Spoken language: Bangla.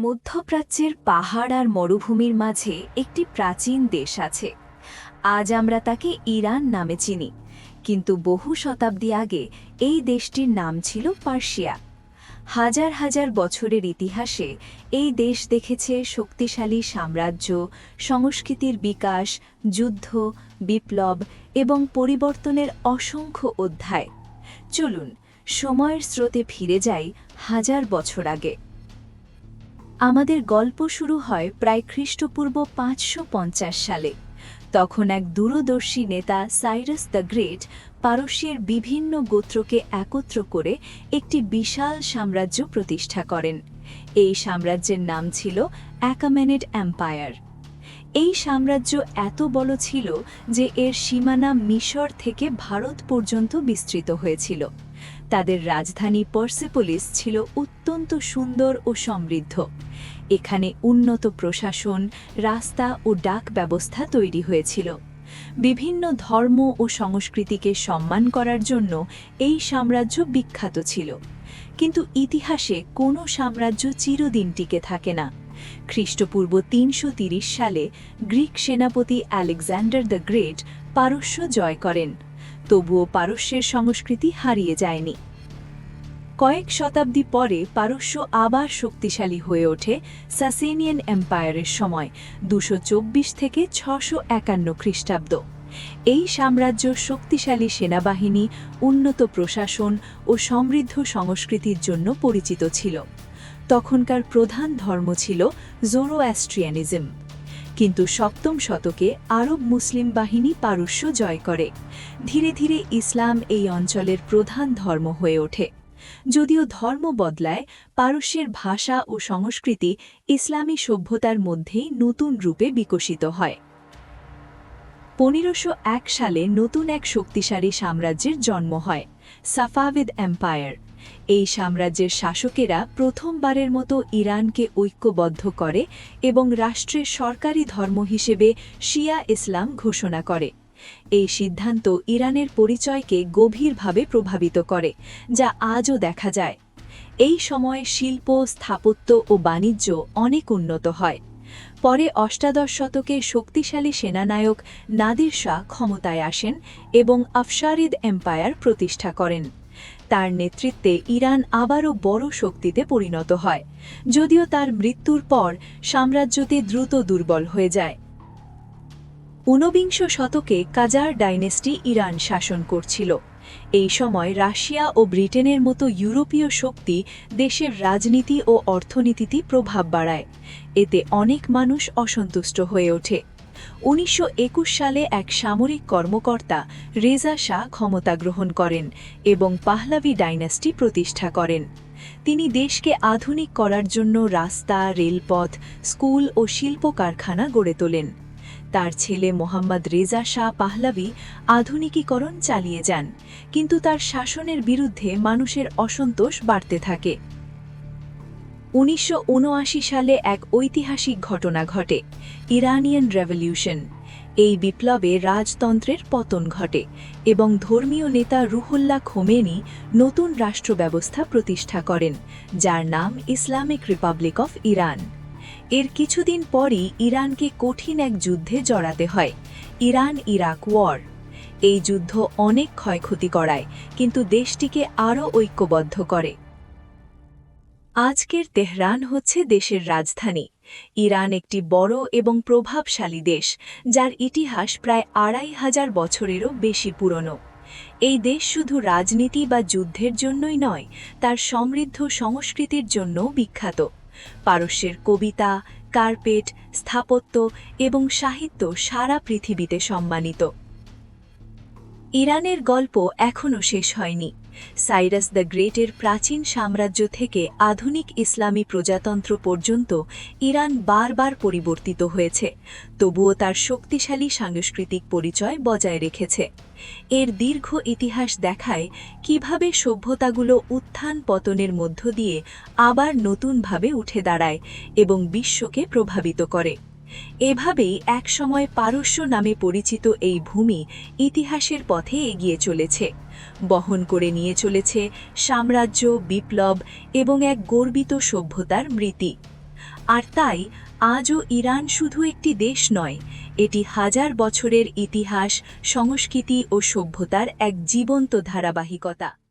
মধ্যপ্রাচ্যের পাহাড় আর মরুভূমির মাঝে একটি প্রাচীন দেশ আছে। আজ আমরা তাকে ইরান নামে চিনি, কিন্তু বহু শতাব্দী আগে এই দেশটির নাম ছিল পার্সিয়া। হাজার হাজার বছরের ইতিহাসে এই দেশ দেখেছে শক্তিশালী সাম্রাজ্য, সংস্কৃতির বিকাশ, যুদ্ধ, বিপ্লব এবং পরিবর্তনের অসংখ্য অধ্যায়। চলুন সময়ের স্রোতে ফিরে যাই হাজার বছর আগে। আমাদের গল্প শুরু হয় প্রায় খ্রিস্টপূর্ব ৫৫০ সালে। তখন এক দূরদর্শী নেতা সাইরাস দ্য গ্রেট পারস্যের বিভিন্ন গোত্রকে একত্র করে একটি বিশাল সাম্রাজ্য প্রতিষ্ঠা করেন। এই সাম্রাজ্যের নাম ছিল অ্যাকামেনিড এম্পায়ার। এই সাম্রাজ্য এত বড় ছিল যে এর সীমানা মিশর থেকে ভারত পর্যন্ত বিস্তৃত হয়েছিল। তাদের রাজধানী পার্সেপোলিস ছিল অত্যন্ত সুন্দর ও সমৃদ্ধ। এখানে উন্নত প্রশাসন, রাস্তা ও ডাক ব্যবস্থা তৈরি হয়েছিল। বিভিন্ন ধর্ম ও সংস্কৃতিকে সম্মান করার জন্য এই সাম্রাজ্য বিখ্যাত ছিল। কিন্তু ইতিহাসে কোনো সাম্রাজ্য চিরদিন টিকে থাকে না। খ্রিস্টপূর্ব ৩৩০ সালে গ্রিক সেনাপতি আলেকজান্ডার দ্য গ্রেট পারস্য জয় করেন। তবুও পারস্যের সংস্কৃতি হারিয়ে যায়নি। কয়েক শতাব্দী পরে পারস্য আবার শক্তিশালী হয়ে ওঠে সাসেনিয়ান এম্পায়ারের সময় ২২৪ থেকে ৬৫১ খ্রিস্টাব্দ। এই সাম্রাজ্য শক্তিশালী সেনাবাহিনী, উন্নত প্রশাসন ও সমৃদ্ধ সংস্কৃতির জন্য পরিচিত ছিল। তখনকার প্রধান ধর্ম ছিল জোরোঅ্যাস্ট্রিয়ানিজম। কিন্তু সপ্তম শতকে আরব মুসলিম বাহিনী পারস্য জয় করে। ধীরে ধীরে ইসলাম এই অঞ্চলের প্রধান ধর্ম হয়ে ওঠে। যদিও ধর্ম বদলায়, পারস্যের ভাষা ও সংস্কৃতি ইসলামী সভ্যতার মধ্যেই নতুন রূপে বিকশিত হয়। ১৫০১ সালে নতুন এক শক্তিশালী সাম্রাজ্যের জন্ম হয়, সাফাভিদ এম্পায়ার। এই সাম্রাজ্যের শাসকেরা প্রথমবারের মতো ইরানকে ঐক্যবদ্ধ করে এবং রাষ্ট্রের সরকারি ধর্ম হিসেবে শিয়া ইসলাম ঘোষণা করে। এই সিদ্ধান্ত ইরানের পরিচয়কে গভীরভাবে প্রভাবিত করে, যা আজও দেখা যায়। এই সময়ে শিল্প, স্থাপত্য ও বাণিজ্য অনেক উন্নত হয়। পরে অষ্টাদশ শতকে শক্তিশালী সেনানায়ক নাদির শাহ ক্ষমতায় আসেন এবং আফশারিদ এম্পায়ার প্রতিষ্ঠা করেন। তার নেতৃত্বে ইরান আবারও বড় শক্তিতে পরিণত হয়, যদিও তার মৃত্যুর পর সাম্রাজ্যটি দ্রুত দুর্বল হয়ে যায়। ঊনবিংশ শতকে কাজার ডাইনেস্টি ইরান শাসন করছিল। এই সময় রাশিয়া ও ব্রিটেনের মতো ইউরোপীয় শক্তি দেশের রাজনীতি ও অর্থনীতিতে প্রভাব বাড়ায়। এতে অনেক মানুষ অসন্তুষ্ট হয়ে ওঠে। ১৯২১ সালে এক সামরিক কর্মকর্তা রেজা শাহ ক্ষমতা গ্রহণ করেন এবং পাহলাভি ডাইনেস্টি প্রতিষ্ঠা করেন। তিনি দেশকে আধুনিক করার জন্য রাস্তা, রেলপথ, স্কুল ও শিল্প কারখানা গড়ে তোলেন। তার ছেলে মোহাম্মদ রেজা শাহ পাহলাভি আধুনিকীকরণ চালিয়ে যান, কিন্তু তার শাসনের বিরুদ্ধে মানুষের অসন্তোষ বাড়তে থাকে। ১৯৭৯ সালে এক ঐতিহাসিক ঘটনা ঘটে, ইরানিয়ান রেভলিউশন। এই বিপ্লবে রাজতন্ত্রের পতন ঘটে এবং ধর্মীয় নেতা রুহুল্লাহ খোমেনি নতুন রাষ্ট্র ব্যবস্থা প্রতিষ্ঠা করেন, যার নাম ইসলামিক রিপাবলিক অফ ইরান। এর কিছুদিন পরই ইরানকে কঠিন এক যুদ্ধে জড়াতে হয়, ইরান-ইরাক ওয়ার। এই যুদ্ধ অনেক ক্ষয়ক্ষতি করায়, কিন্তু দেশটিকে আরও ঐক্যবদ্ধ করে। আজকের তেহরান হচ্ছে দেশের রাজধানী। ইরান একটি বড় এবং প্রভাবশালী দেশ, যার ইতিহাস প্রায় ২৫০০ বছরেরও বেশি পুরনো। এই দেশ শুধু রাজনীতি বা যুদ্ধের জন্যই নয়, তার সমৃদ্ধ সংস্কৃতির জন্যও বিখ্যাত। পারস্যের কবিতা, কার্পেট, স্থাপত্য এবং সাহিত্য সারা পৃথিবীতে সম্মানিত। ইরানের গল্প এখনও শেষ হয়নি। সাইরাস দ্য গ্রেটের প্রাচীন সাম্রাজ্য থেকে আধুনিক ইসলামী প্রজাতন্ত্র পর্যন্ত ইরান বারবার পরিবর্তিত হয়েছে, তবুও তার শক্তিশালী সাংস্কৃতিক পরিচয় বজায় রেখেছে। এর দীর্ঘ ইতিহাস দেখায় কিভাবে সভ্যতাগুলো উত্থান পতনের মধ্য দিয়ে আবার নতুনভাবে উঠে দাঁড়ায় এবং বিশ্বকে প্রভাবিত করে। এভাবেই একসময় পারস্য নামে পরিচিত এই ভূমি ইতিহাসের পথে এগিয়ে চলেছে, বহন করে নিয়ে চলেছে সাম্রাজ্য, বিপ্লব এবং এক গর্বিত সভ্যতার স্মৃতি। আর তাই আজও ইরান শুধু একটি দেশ নয়, এটি হাজার বছরের ইতিহাস, সংস্কৃতি ও সভ্যতার এক জীবন্ত ধারাবাহিকতা।